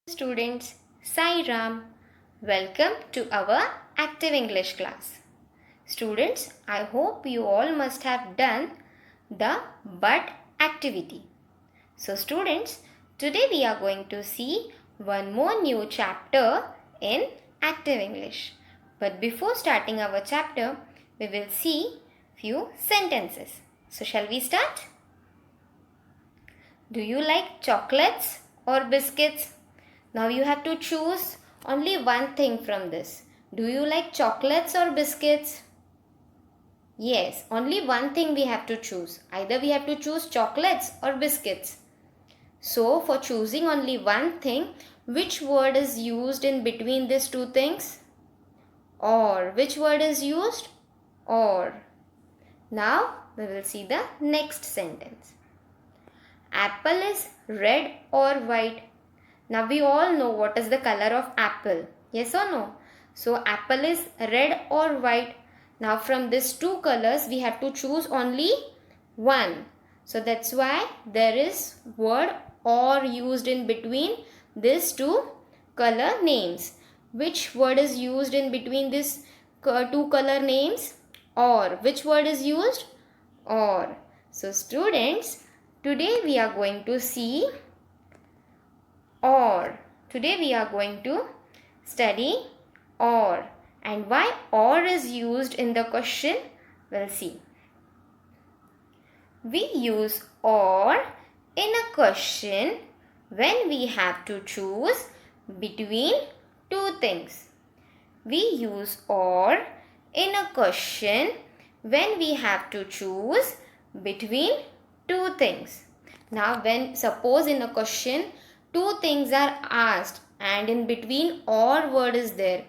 Students, Sai Ram. Welcome to our active English class. Students, I hope you all must have done the but activity. So students, today we are going to see one more new chapter in active English. But before starting our chapter, we will see few sentences. So shall we start? Do you like chocolates or biscuits? Now you have to choose only one thing from this. Do you like chocolates or biscuits? Yes, only one thing we have to choose. Either we have to choose chocolates or biscuits. So for choosing only one thing, which word is used in between these two things? Or. Which word is used? Or. Now we will see the next sentence. Apple is red or white? Now we all know what is the color of apple. Yes or no? So apple is red or white. Now from these two colors we have to choose only one. So that's why there is word or used in between these two color names. Which word is used in between these two color names? Or. Which word is used? Or. So students, today we are going to see or. Today we are going to study or. And why or is used in the question? We'll see. We use or in a question when we have to choose between two things. We use or in a question when we have to choose between two things. Now when suppose in a question two things are asked and in between or word is there.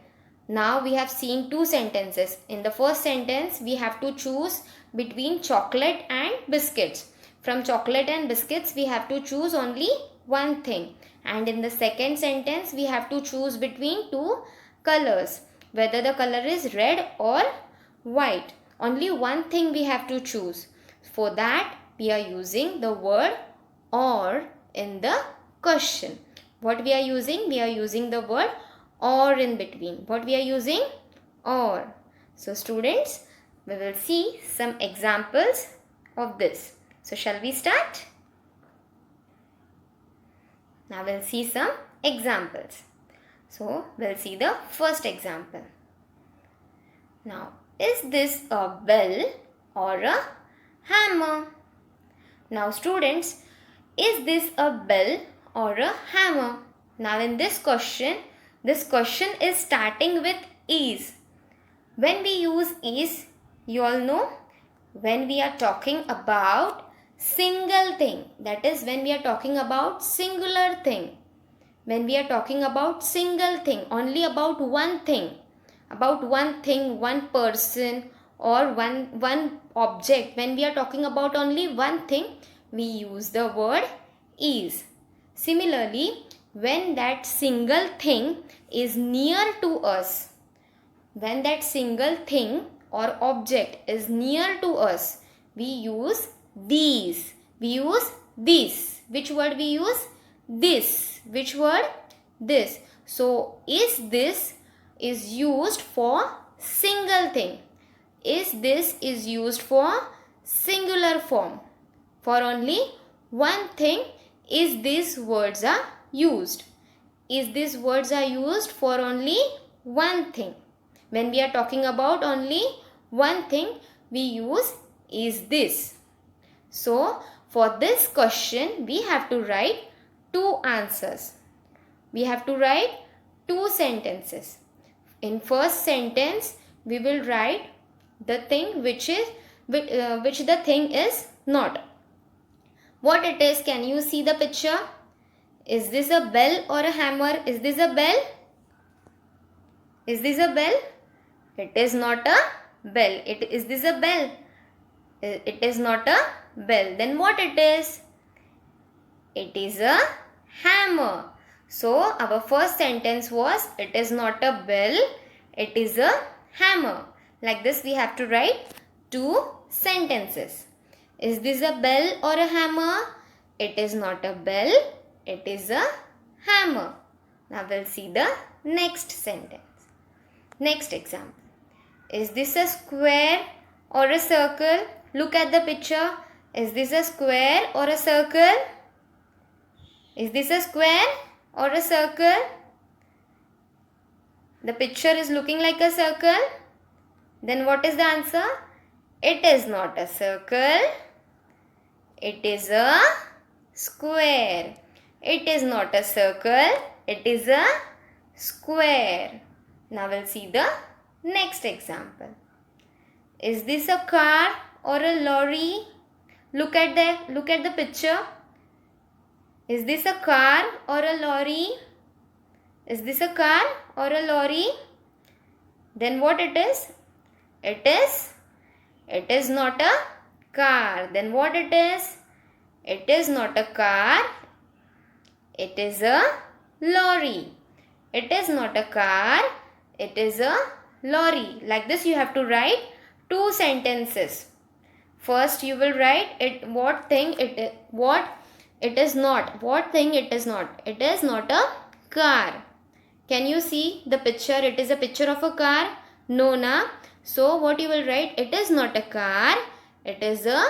Now we have seen two sentences. In the first sentence we have to choose between chocolate and biscuits. From chocolate and biscuits we have to choose only one thing. And in the second sentence we have to choose between two colors. Whether the color is red or white. Only one thing we have to choose. For that we are using the word or in the question. What we are using? We are using the word or in between. What we are using? Or. So students, we will see some examples of this. So shall we start? Now we'll see some examples. So we'll see the first example. Now, is this a bell or a hammer? Now students, is this a bell or a hammer? Now in this question is starting with is. When we use is, you all know, when we are talking about single thing, that is when we are talking about singular thing. When we are talking about single thing, only about one thing, one person or one object. When we are talking about only one thing, we use the word is. Similarly, when that single thing is near to us, when that single thing or object is near to us, we use these. We use this. Which word we use? This. Which word? This. So, is this is used for single thing. Is this is used for singular form. For only one thing, is these words are used. Is these words are used for only one thing. When we are talking about only one thing, we use is this. So, for this question, we have to write two answers. We have to write two sentences. In first sentence, we will write the thing which the thing is not. What it is, can you see the picture? Is this a bell or a hammer? Is this a bell? Is this a bell? It is not a bell. Is this a bell? It is not a bell. Then what it is? It is a hammer. So our first sentence was, it is not a bell, it is a hammer. Like this we have to write two sentences. Is this a bell or a hammer? It is not a bell, it is a hammer. Now we'll see the next sentence. Next example. Is this a square or a circle? Look at the picture. Is this a square or a circle? Is this a square or a circle? The picture is looking like a circle. Then what is the answer? It is not a circle. It is a square. It is not a circle. It is a square. Now we'll see the next example. Is this a car or a lorry? Look at the picture. Is this a car or a lorry? Is this a car or a lorry? Then what it is? It is not a car. Then what it is? It is not a car. It is a lorry. It is not a car. It is a lorry. Like this you have to write two sentences. First you will write what thing it is not. What thing it is not. It is not a car. Can you see the picture? It is a picture of a car. No, na. So what you will write? It is not a car. It is a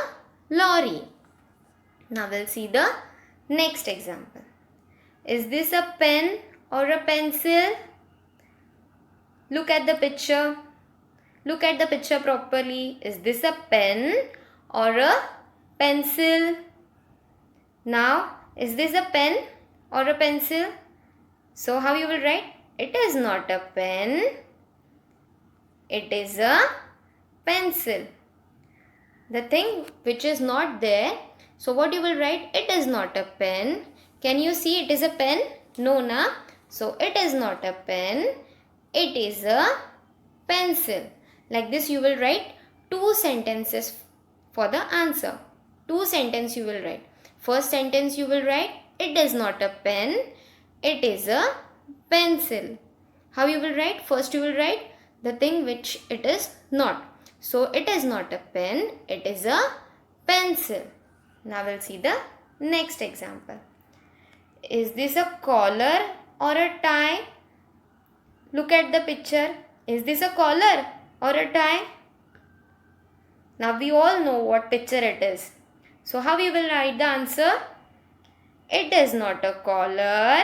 lorry. Now we'll see the next example. Is this a pen or a pencil? Look at the picture. Look at the picture properly. Is this a pen or a pencil? Now, is this a pen or a pencil? So how you will write? It is not a pen. It is a pencil. The thing which is not there. So what you will write? It is not a pen. Can you see it is a pen? No, na. So it is not a pen. It is a pencil. Like this you will write two sentences for the answer. Two sentences you will write. First sentence you will write, it is not a pen. It is a pencil. How you will write? First you will write the thing which it is not. So it is not a pen. It is a pencil. Now we'll see the next example. Is this a collar or a tie? Look at the picture. Is this a collar or a tie? Now we all know what picture it is. So how we will write the answer? It is not a collar.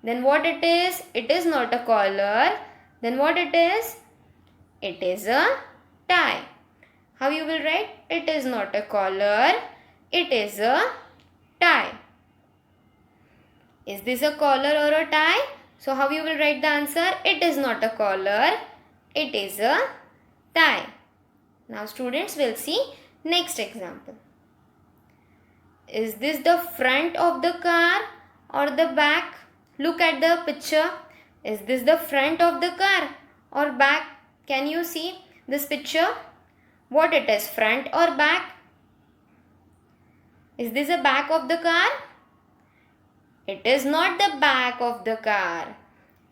Then what it is? It is not a collar. Then what it is? It is a tie. How you will write? It is not a collar. It is a tie. Is this a collar or a tie? So how you will write the answer? It is not a collar. It is a tie. Now students will see next example. Is this the front of the car or the back? Look at the picture. Is this the front of the car or back? Can you see this picture? What it is, front or back? Is this the back of the car? It is not the back of the car.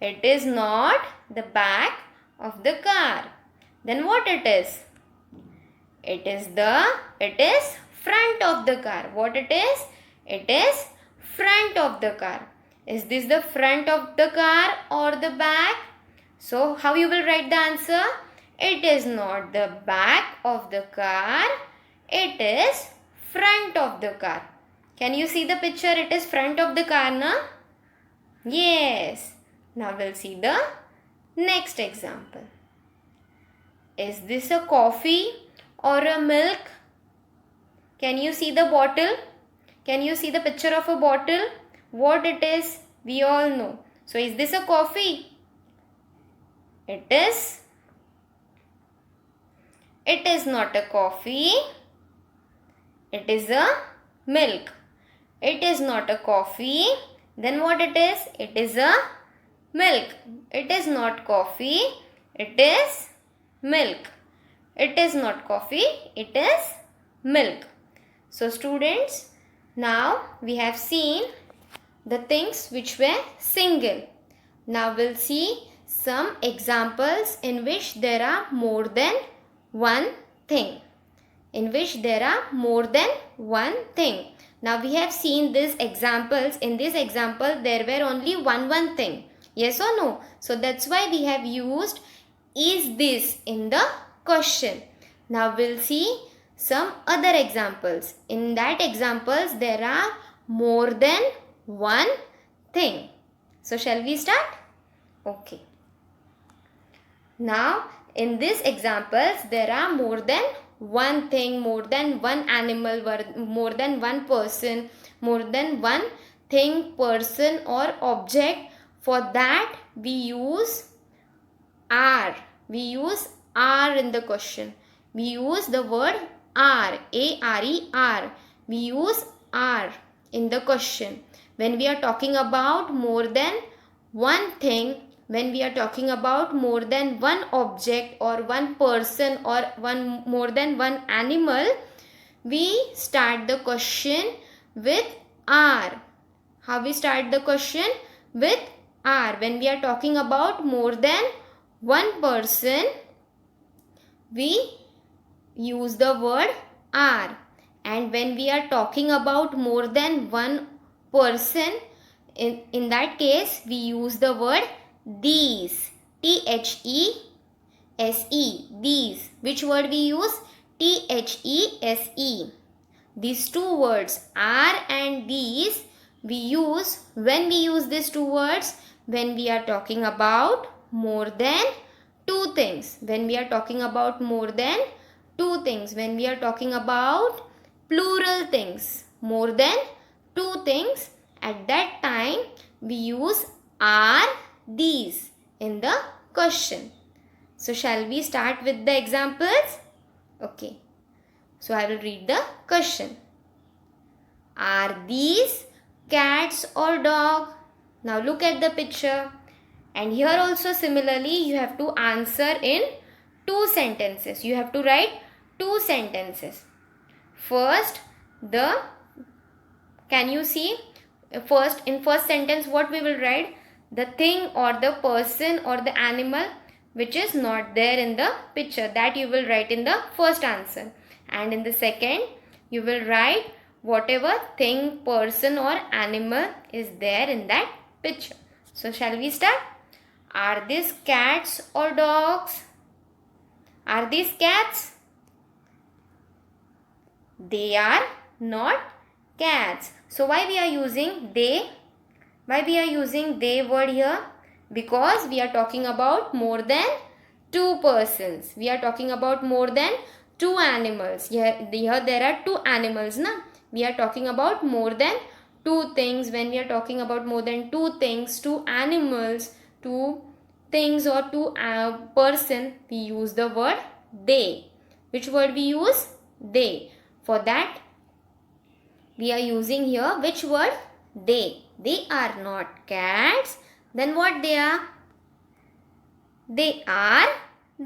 It is not the back of the car. Then what it is? It is front of the car. What it is? It is front of the car. Is this the front of the car or the back? So how you will write the answer? It is not the back of the car. It is front of the car. Can you see the picture? It is front of the car, na? Yes. Now we'll see the next example. Is this a coffee or a milk? Can you see the bottle? Can you see the picture of a bottle? What it is? We all know. So is this a coffee? It is not a coffee. It is a milk. It is not a coffee. Then what it is? It is a milk. It is not coffee. It is milk. It is not coffee. It is milk. So students, now we have seen the things which were single. Now we'll see some examples in which there are more than one thing. In which there are more than one thing. Now we have seen these examples. In this example, there were only one thing. Yes or no? So that's why we have used is this in the question. Now we'll see some other examples. In that examples, there are more than one thing. So shall we start? Okay. Now in these examples, there are more than one thing, more than one animal, more than one person, more than one thing, person or object. For that we use are. We use are in the question. We use the word are, A-R-E-R. We use are in the question. When we are talking about more than one thing, when we are talking about more than one object or one person or more than one animal, we start the question with are. How we start the question? With are. When we are talking about more than one person, we use the word are. And when we are talking about more than one person, in that case we use the word these. T-H-E-S-E. These. Which word we use? T-H-E-S-E. These two words are and these we use. When we use these two words? When we are talking about more than two things. When we are talking about more than two things. When we are talking about plural things. More than two things. At that time we use are these in the question. So shall we start with the examples? Okay. So I will read the question. Are these cats or dog? Now look at the picture. And here also similarly you have to answer in two sentences. You have to write two sentences. First, can you see? In first sentence what we will write? The thing or the person or the animal which is not there in the picture, that you will write in the first answer. And in the second you will write whatever thing, person or animal is there in that picture. So shall we start? Are these cats or dogs? Are these cats? They are not cats. So why we are using they? Why we are using they word here? Because we are talking about more than two persons. We are talking about more than two animals. Here there are two animals, na? We are talking about more than two things. When we are talking about more than two things, two animals, two things or two person, we use the word they. Which word we use? They. For that we are using here which word? They. They are not cats. Then what they are? They are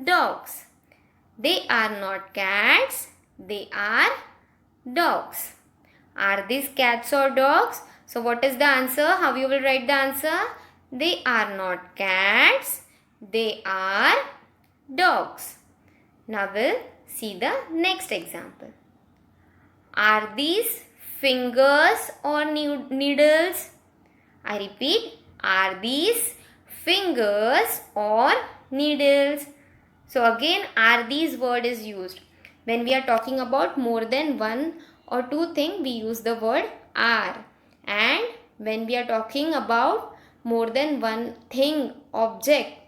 dogs. They are not cats. They are dogs. Are these cats or dogs? So what is the answer? How you will write the answer? They are not cats. They are dogs. Now we'll see the next example. Are these fingers or needles? I repeat, are these fingers or needles? So again, are these word is used. When we are talking about more than one or two thing, we use the word are. And when we are talking about more than one thing, object,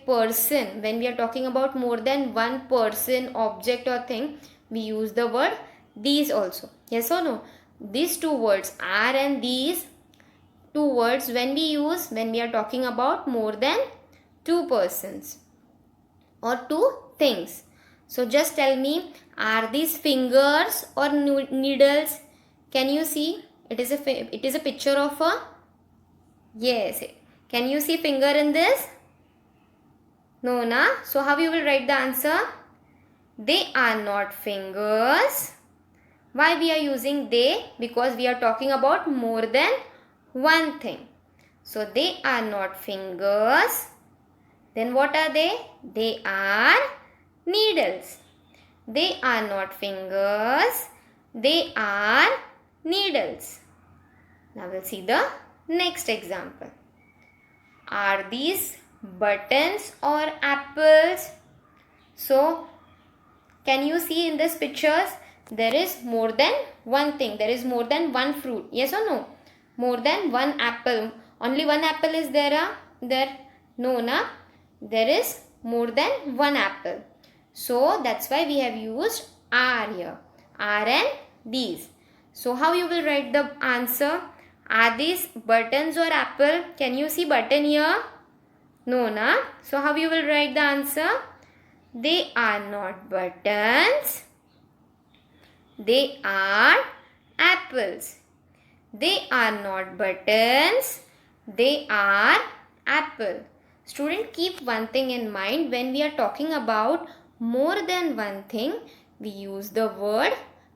person, when we are talking about more than one person, object or thing, we use the word these also. Yes or no? These two words, are and these two words, when we are talking about more than two persons or two things. So just tell me, are these fingers or needles? Can you see? It is a picture of a, yes. Can you see finger in this? No, na? So how you will write the answer? They are not fingers. Why we are using they? Because we are talking about more than one thing. So they are not fingers. Then what are they? They are needles. They are not fingers. They are needles. Now we'll see the next example. Are these buttons or apples? So, can you see in this pictures? There is more than one thing. There is more than one fruit. Yes or no? More than one apple. Only one apple is there? No, na? There is more than one apple. So, that's why we have used are here. Are and these. So, how you will write the answer? Are these buttons or apple? Can you see button here? No, na? So, how you will write the answer? They are not buttons. They are apples. They are not buttons. They are apple. Student, keep one thing in mind. When we are talking about more than one thing, we use the word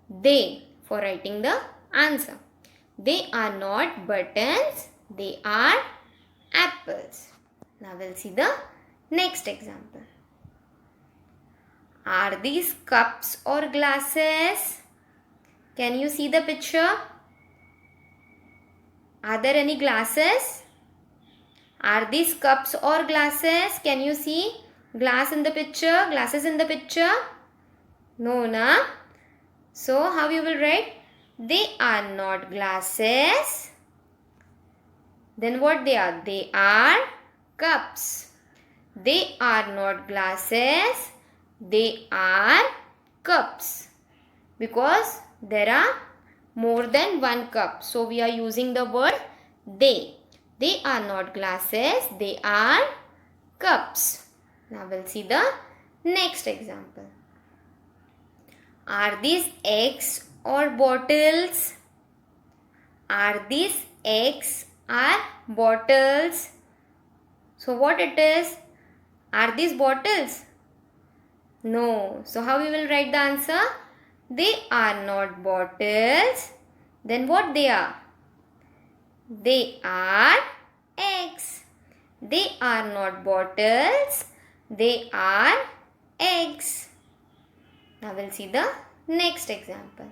they for writing the answer. They are not buttons. They are apples. Now we'll see the next example. Are these cups or glasses? Can you see the picture? Are there any glasses? Are these cups or glasses? Can you see glass in the picture? Glasses in the picture? No, na? So, how you will write? They are not glasses. Then what they are? They are cups. They are not glasses. They are cups. Because there are more than one cup. So, we are using the word they. They are not glasses. They are cups. Now, we'll see the next example. Are these eggs or bottles? Are these eggs or bottles? So, what it is? Are these bottles? No. So, how we will write the answer? They are not bottles. Then what they are? They are eggs. They are not bottles. They are eggs. Now we'll see the next example.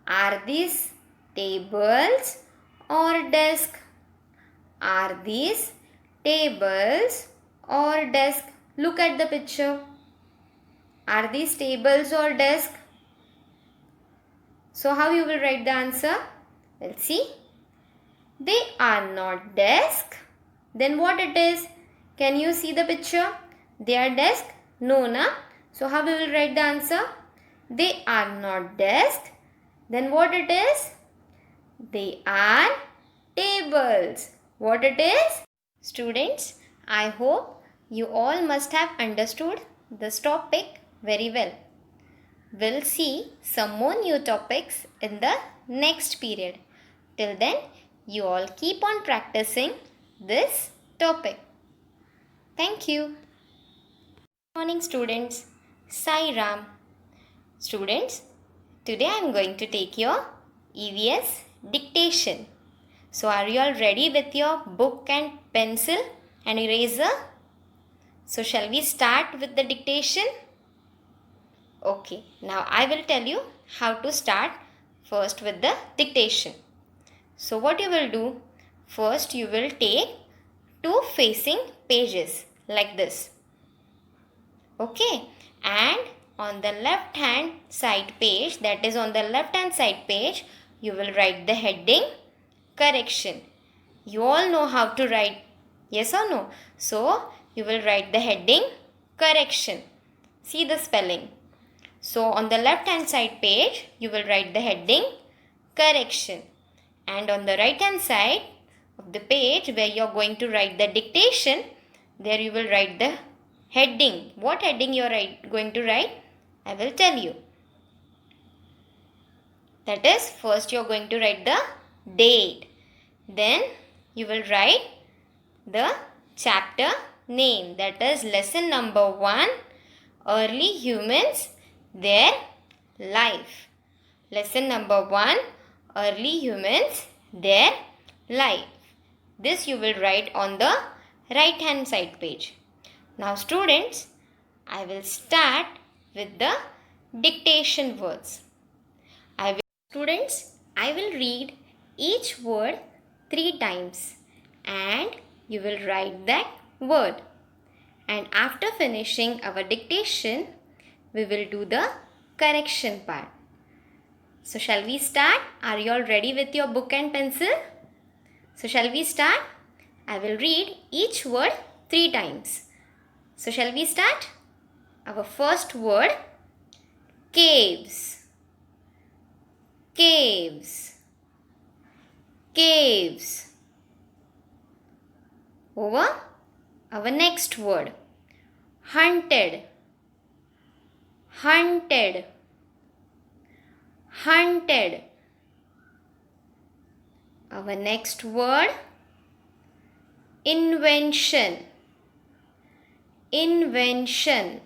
Are these tables or desk? Are these tables or desk? Look at the picture. Are these tables or desk? So how you will write the answer? We'll see. They are not desk. Then what it is? Can you see the picture? They are desk? No, na? So how we will write the answer? They are not desk. Then what it is? They are tables. What it is? Students, I hope you all must have understood this topic very well. We'll see some more new topics in the next period. Till then, you all keep on practicing this topic. Thank you. Good morning, students. Sai Ram. Students, today I am going to take your EVS dictation. So, are you all ready with your book and pencil and eraser? So, shall we start with the dictation? Okay, now I will tell you how to start first with the dictation. So what you will do, first you will take two facing pages like this. Okay, and on the left hand side page, that is on the left hand side page, you will write the heading correction. You all know how to write, yes or no? So you will write the heading correction. See the spelling. So, on the left hand side page, you will write the heading correction. And on the right hand side of the page where you are going to write the dictation, there you will write the heading. What heading you are going to write? I will tell you. That is, first you are going to write the date. Then you will write the chapter name. That is lesson number 1, Early Humans, Their Life. Lesson number 1, Early Humans, Their Life. This you will write on the right hand side page. Now students, I will start with the dictation words. I will Students, I will read each word 3 times and you will write that word. And after finishing our dictation, we will do the correction part. So shall we start? Are you all ready with your book and pencil? So shall we start? I will read each word 3 times. So shall we start? Our first word, caves. Caves. Caves. Over. Our next word, hunted. Hunted. Hunted. Our next word, invention. Invention.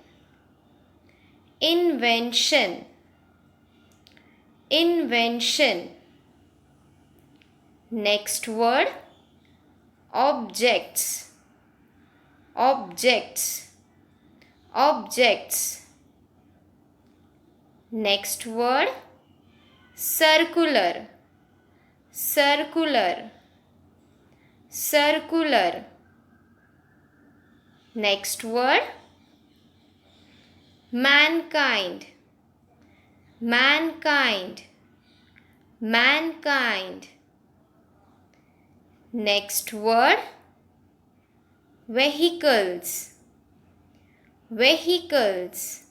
Invention. Invention. Next word, objects. Objects. Objects. Next word, circular. Circular. Circular. Next word, mankind. Mankind. Mankind. Next word, vehicles. Vehicles.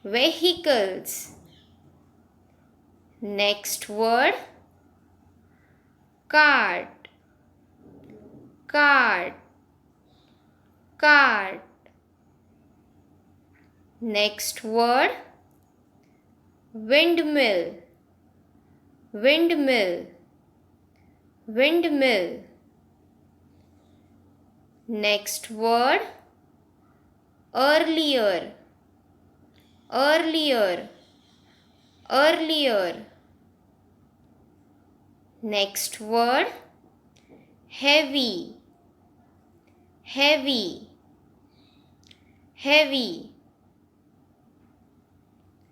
Vehicles. Next word, cart. Cart. Cart. Next word, windmill. Windmill. Windmill. Next word, earlier. Earlier. Earlier. Next word, heavy. Heavy. Heavy.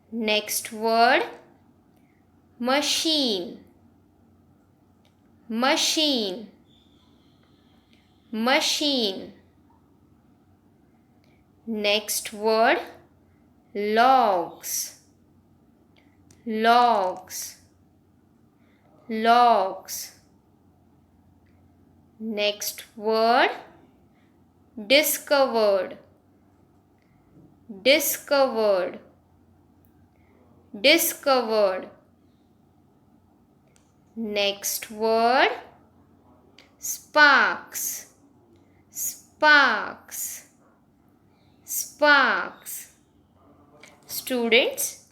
Next word, machine. Machine. Machine. Next word, logs. Logs. Logs. Next word, discovered. Discovered. Discovered. Next word, sparks. Sparks. Sparks. Students,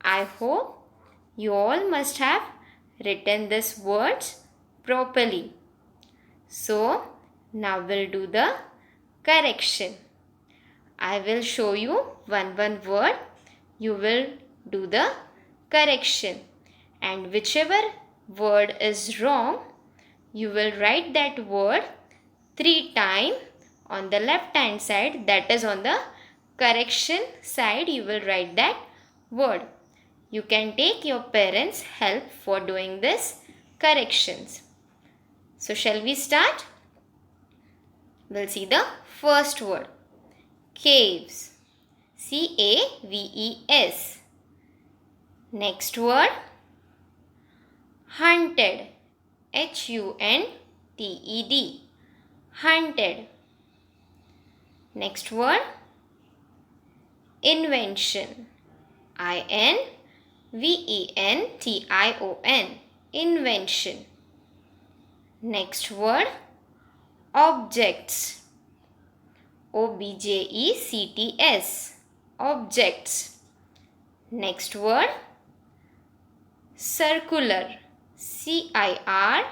I hope you all must have written these words properly. So, now we'll do the correction. I will show you one word. You will do the correction. And whichever word is wrong, you will write that word 3 times on the left hand side. That is on the correction side, you will write that word. You can take your parents' help for doing this corrections. So shall we start? We'll see the first word, caves. C-A-V-E-S. Next word, hunted. H-U-N-T-E-D. Hunted. Next word, invention. I-N-V-E-N-T-I-O-N. Invention. Next word, objects. O-B-J-E-C-T-S. Objects. Next word, circular. C-I-R-C-U-L-A-R.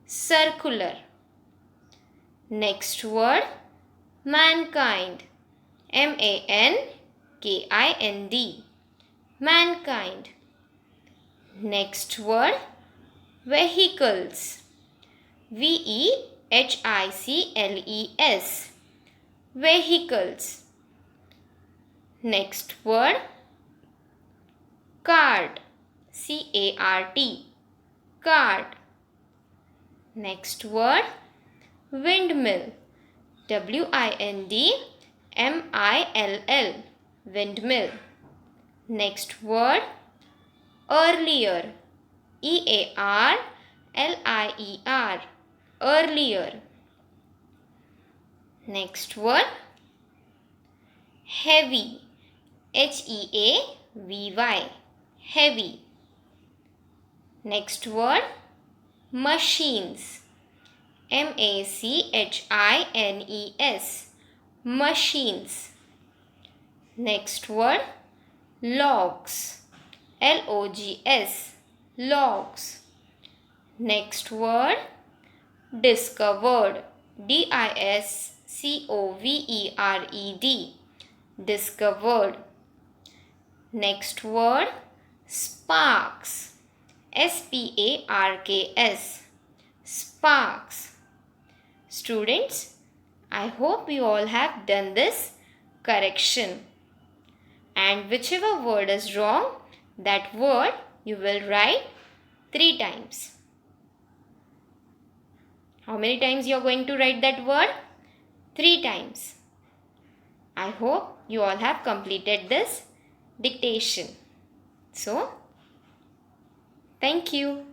Circular. Next word, mankind. M-A-N-K-I-N-D. Mankind. Next word, vehicles. V-E-H-I-C-L-E-S. Vehicles. Next word, cart, C-A-R-T, cart. Next word, windmill, W-I-N-D-M-I-L-L, windmill. Next word, earlier, E-A-R-L-I-E-R, earlier. Next word, heavy, H-E-A-V-Y, heavy. Next word, machines, M-A-C-H-I-N-E-S, machines. Next word, logs, L-O-G-S, logs. Next word, discovered, D-I-S-C-O-V-E-R-E-D, discovered. Next word, sparks, S-P-A-R-K-S, sparks. Students, I hope you all have done this correction. And whichever word is wrong, that word you will write 3 times. How many times you are going to write that word? 3 times. I hope you all have completed this dictation. So, thank you.